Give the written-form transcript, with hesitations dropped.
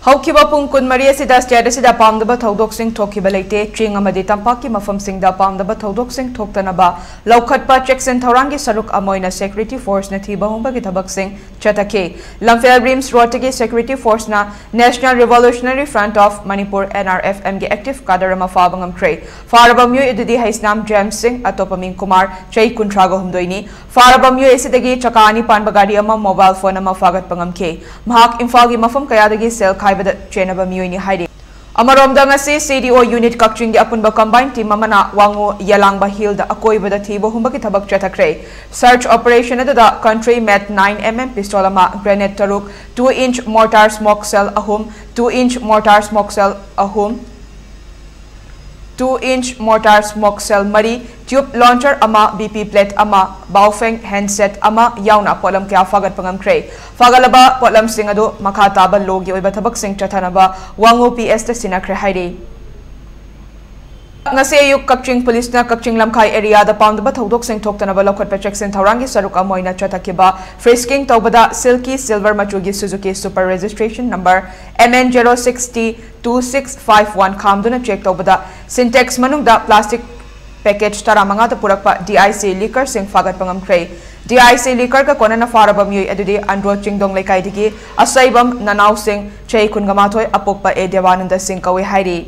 Haukiba pung kun Maria Sida Stada Sida Pamdaba Todok Sing Tokiba Late, Ching Amadi Tampaki Mafam Sing da Pamdaba Todok Sing Toktanaba, Laukatpa checks and Tarangi Saruk Amoina Security Force Natiba Humba Gitabak Sing, Chathakhiba, Lamphel Brims Rotigi Security Force na National Revolutionary Front of Manipur NRF MG Active Kadarama Fabangam Cray, Farabamu Ididi Haisnam Jam Sing, Atopamin Kumar, Chay Kuntrago Humdoini, Farabamu Esidagi Chakani Panbagadi Ama Mobile Phone Ama Phagatpangam K, Mahak Infalgi Mafam Kayadagi Sel Kai Chenaba Muni hiding. Amarom Dangasi CDO unit Kakching Apunba combined team Mamana Wangu Yalangba Hill the Akoiba the Tibo Humbaki Tabak Chathakhiba. Search operation at the country met 9mm pistolama grenade taruk 2-inch mortar smoke cell ahum 2-inch mortar smoke cell ahum 2-inch mortar smoke cell mari tube launcher ama BP plate ama baofeng handset ama yauna polam kya fagatpangam kray fagalaba polam singado makataba logi oiba thabak sing chathanaba wangu PS ta sinakre haide ngase yuk Kakching police na Kakching lamkhai area da pamdaba thodok sing thoktanaba lokhat pechek sen thaurangi saruka moina Chathakhiba frisking tawbada silky silver machugi Suzuki super registration number MN0602651 kamduna check tawbada syntax manungda plastic package taramanga ta purakpa DIC liquor sing fagatpangam kray DIC liquor ka konana farabam yui adudi andro chingdong lekai digi asaibam nanau sing chay kungamathoi apokpa e devananda sing kawi hairi